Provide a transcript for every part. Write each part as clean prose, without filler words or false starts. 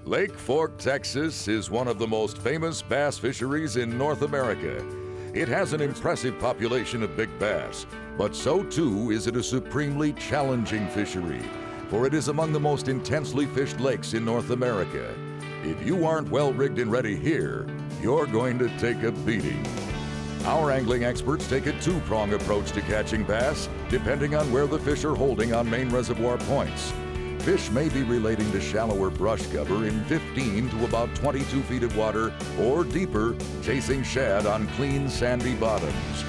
Lake Fork, Texas is one of the most famous bass fisheries in North America. It has an impressive population of big bass, but so too is it a supremely challenging fishery, for it is among the most intensely fished lakes in North America. If you aren't well rigged and ready here, you're going to take a beating. Our angling experts take a two-prong approach to catching bass, depending on where the fish are holding on main reservoir points. Fish may be relating to shallower brush cover in 15 to about 22 feet of water, or deeper, chasing shad on clean, sandy bottoms.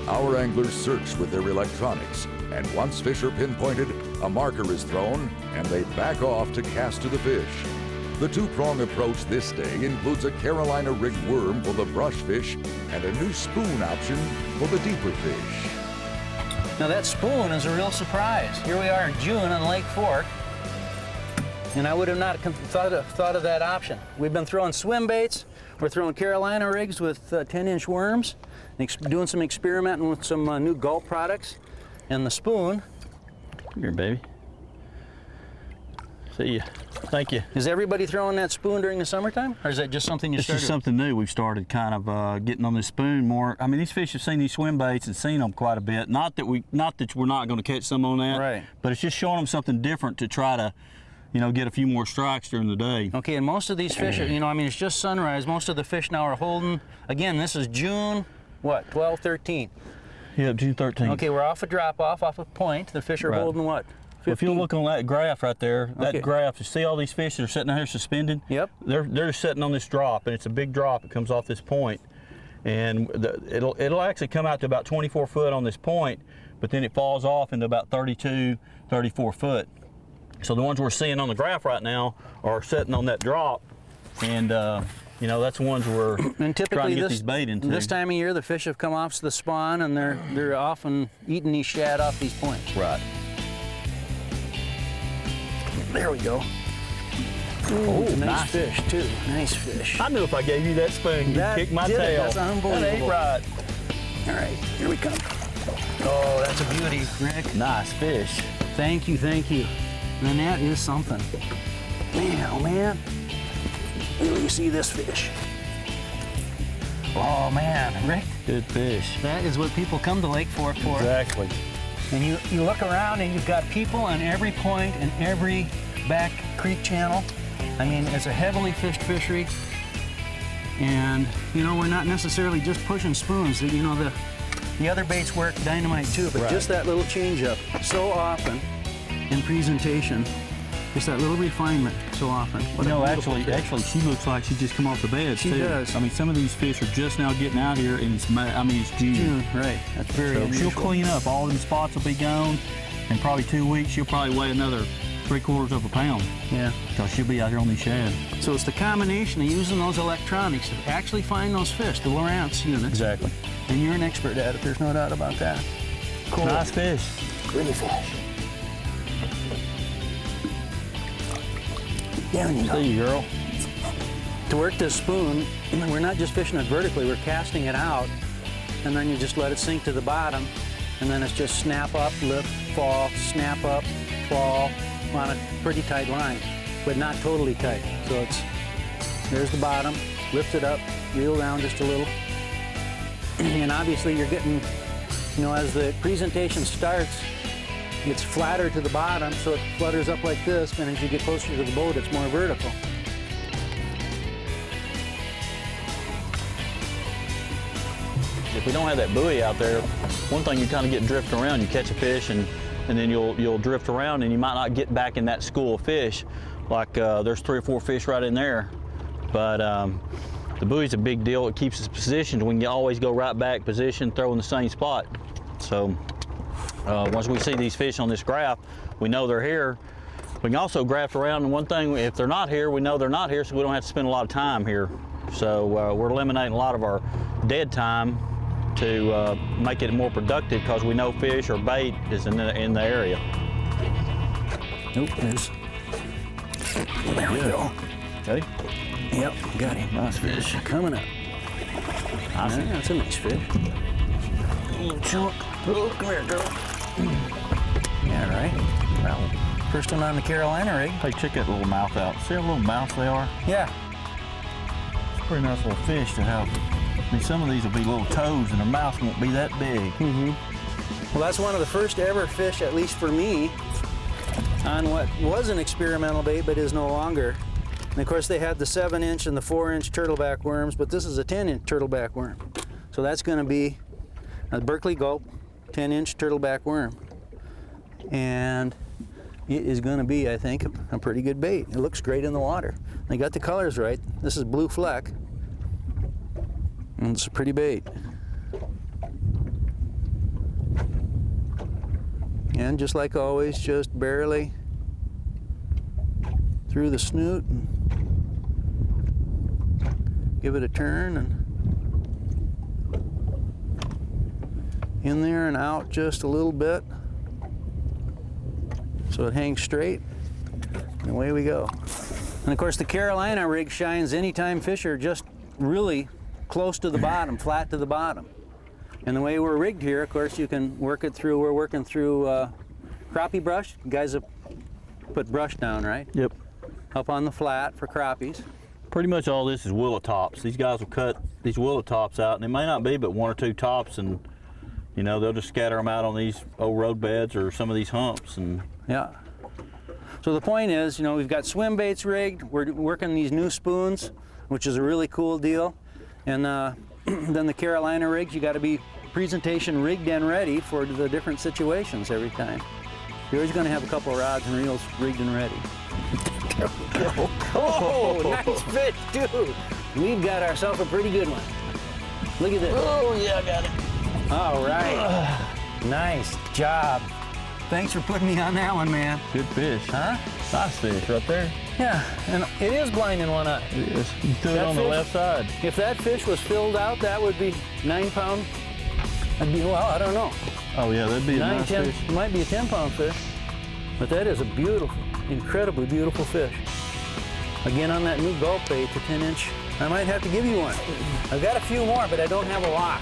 Our anglers search with their electronics, and once fish are pinpointed, a marker is thrown, and they back off to cast to the fish. The two-prong approach this day includes a Carolina rigged worm for the brush fish and a new spoon option for the deeper fish. Now that spoon is a real surprise. Here we are in June on Lake Fork, and I would have not thought of that option. We've been throwing swim baits, we're throwing Carolina rigs with 10-inch worms, doing some experimenting with some new gulp products, and the spoon. Come here, baby. See ya. Thank you. Is everybody throwing that spoon during the summertime, or is that just something you started? It's just something new. We've started kind of getting on this spoon more. I mean, these fish have seen these swim baits and seen them quite a bit. Not that we're not going to catch some on that, right? But it's just showing them something different to try to, get a few more strikes during the day. Okay, and most of these fish, are, I mean, it's just sunrise. Most of the fish now are holding. Again, this is June, what, 12, 13? Yeah, June 13th. Okay, we're off a drop-off, off a point. The fish are holding what? 15? If you look on that graph right there, okay. That graph, you see all these fish that are sitting out here suspended? Yep. They're sitting on this drop, and it's a big drop. It comes off this point, and it'll actually come out to about 24 foot on this point, but then it falls off into about 32, 34 foot. So the ones we're seeing on the graph right now are sitting on that drop, and that's the ones we're trying to get these bait into. This time of year, the fish have come off the spawn, and they're often eating these shad off these points. Right. There we go. Oh, nice fish too. Nice fish. I knew if I gave you that spoon, you'd kick my tail. That's unbelievable. That ain't right. All right, here we come. Oh, that's a beauty, Rick. Nice fish. Thank you, thank you. And that is something. Man, oh man. Wait till you see this fish. Oh man, Rick. Good fish. That is what people come to Lake Fork for. Exactly. And you look around and you've got people on every point and every back creek channel. I mean, it's a heavily fished fishery. And, we're not necessarily just pushing spoons. The other baits work dynamite too, but just that little change up so often in presentation, just that little refinement so often. Actually, she looks like she just come off the bed. She does. I mean, some of these fish are just now getting out here, and it's June. June, right? That's very unusual. She'll clean up. All them spots will be gone. In probably 2 weeks, she'll probably weigh another 3/4 of a pound. Yeah. Because she'll be out here on these shad. So it's the combination of using those electronics to actually find those fish, the Lowrance units. Exactly. And you're an expert at it. There's no doubt about that. Cool. Nice fish. Pretty fish. Down you go. See you, girl. To work this spoon, we're not just fishing it vertically, we're casting it out, and then you just let it sink to the bottom, and then it's just snap up, lift, fall, snap up, fall, on a pretty tight line, but not totally tight. So there's the bottom, lift it up, reel down just a little, and obviously you're getting, as the presentation starts, it's flatter to the bottom, so it flutters up like this, and as you get closer to the boat, it's more vertical. If we don't have that buoy out there, one thing you kind of get drifting around, you catch a fish, and then you'll drift around, and you might not get back in that school of fish. Like there's 3 or 4 fish right in there, but the buoy's a big deal. It keeps us positioned. We can always go right back, position, throw in the same spot. So. Once we see these fish on this graph, we know they're here. We can also graph around, and one thing, if they're not here, we know they're not here, so we don't have to spend a lot of time here. So we're eliminating a lot of our dead time to make it more productive, because we know fish or bait is in the area. Nope, there's. There we go. Okay? Yep, got him. Nice fish. Coming up. Nice. Yeah, that's a nice fish. Little chunk. Oh, come here, girl. Yeah, right. Wow. First one on the Carolina rig. Hey, check that little mouth out. See how little mouths they are? Yeah. It's a pretty nice little fish to have. I mean, some of these will be little toes and their mouths won't be that big. Well, that's one of the first ever fish, at least for me, on what was an experimental bait but is no longer. And of course they had the 7-inch and the 4-inch turtleback worms, but this is a 10-inch turtleback worm. So that's going to be a Berkeley Gulp 10-inch turtleback worm. And it is going to be, I think, a pretty good bait. It looks great in the water. They got the colors right. This is blue fleck. And it's a pretty bait. And just like always, just barely through the snoot and give it a turn and in there and out just a little bit so it hangs straight, and away we go. And of course the Carolina rig shines anytime fish are just really close to the bottom, flat to the bottom. And the way we're rigged here, of course, you can work it through, we're working through crappie brush. You guys have put brush down, right? Yep. Up on the flat for crappies. Pretty much all this is willow tops. These guys will cut these willow tops out, and it may not be but 1 or 2 tops, and you know, they'll just scatter them out on these old road beds or some of these humps. And yeah. So the point is, you know, we've got swim baits rigged. We're working these new spoons, which is a really cool deal. And then the Carolina rigs, you got to be presentation rigged and ready for the different situations every time. You're always going to have a couple of rods and reels rigged and ready. There we go. Oh, nice fish, dude. We've got ourselves a pretty good one. Look at this. oh yeah, I got it. All right. Nice job. Thanks for putting me on that one, man. Good fish. Huh? Nice fish right there. Yeah, and it is blind in one eye. It is. You threw it That on the fish- left side. If that fish was filled out, that would be 9 pound. That'd be, well, I don't know. Oh yeah, that'd be a 9, nice 10, fish. it might be a 10 pound fish. But that is a beautiful, incredibly beautiful fish. Again, on that new Gulp bait, the 10-inch, I might have to give you one. I've got a few more, but I don't have a lot.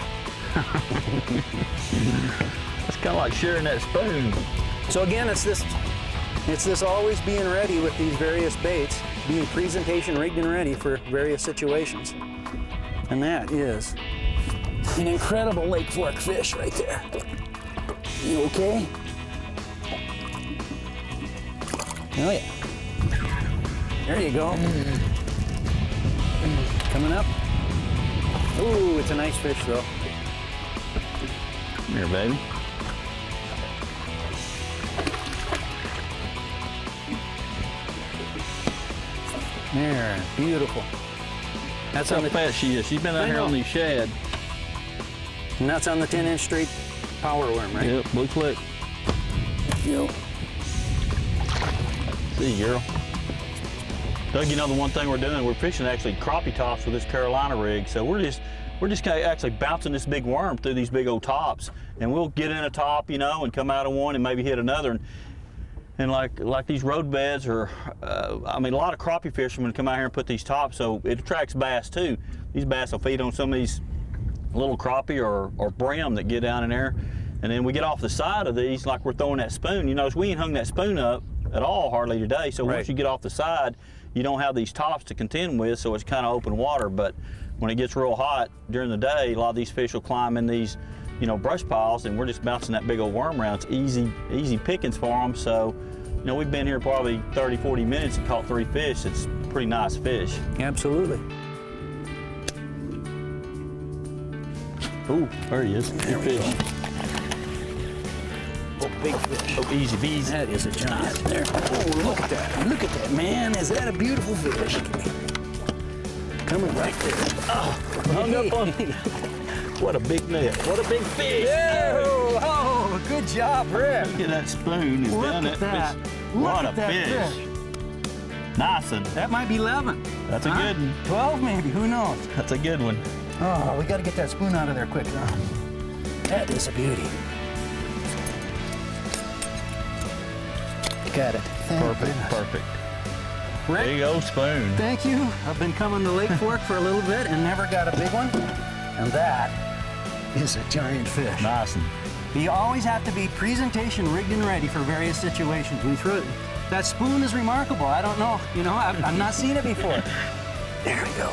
That's kind of like sharing that spoon. So again, it's this always being ready with these various baits, being presentation rigged and ready for various situations. And that is an incredible Lake Fork fish right there. You okay? Oh yeah. There you go. Coming up. Ooh, it's a nice fish though. Come here, baby. There, beautiful. That's That's how on the fat she is. She's been out I here know. on these shad. and that's on the 10-inch straight power worm, right? Yep, blue flick. Yep. See you, girl. Doug, you know the one thing we're doing, we're fishing actually crappie tops with this Carolina rig. So we're just kind of actually bouncing this big worm through these big old tops, and we'll get in a top, you know, and come out of one and maybe hit another. And like these road beds, or I mean, a lot of crappie fishermen come out here and put these tops, so it attracts bass too. These bass will feed on some of these little crappie or brim that get down in there. And then we get off the side of these like we're throwing that spoon. You notice we ain't hung that spoon up at all hardly today. So Right. once you get off the side, you don't have these tops to contend with, so it's kind of open water. But when it gets real hot during the day, a lot of these fish will climb in these, you know, brush piles, and we're just bouncing that big old worm around. It's easy pickings for them. So, you know, we've been here probably 30, 40 minutes and caught 3 fish. It's pretty nice fish. Absolutely. Ooh, there he is. Good fish. Oh, big fish. Oh, easy peasy. That is a giant there. Oh, look at that. Look at that, man. Is that a beautiful fish? Coming right there. Oh, Hung up on me. What a big net. What a big fish. Oh, good job, Rick. Look at that spoon. He's Look done at it. that. Fish. Look What at a that fish. fish. Nice one. That might be 11. That's a good one. 12 maybe, who knows? That's a good one. Oh, we got to get that spoon out of there quick now. That is a beauty. Got it. Thank Perfect, goodness. perfect. Rick, There you go, spoon. thank you. I've been coming to Lake Fork for a little bit and never got a big one. And that is a giant fish. Nice one. You always have to be presentation rigged and ready for various situations. We threw it. That spoon is remarkable. I don't know. You know, I've not seen it before. There we go.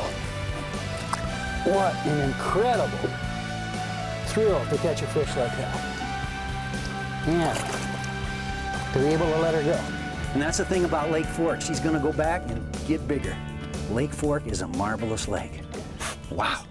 What an incredible thrill to catch a fish like that. And to be able to let her go. And that's the thing about Lake Fork. She's going to go back and get bigger. Lake Fork is a marvelous lake. Wow.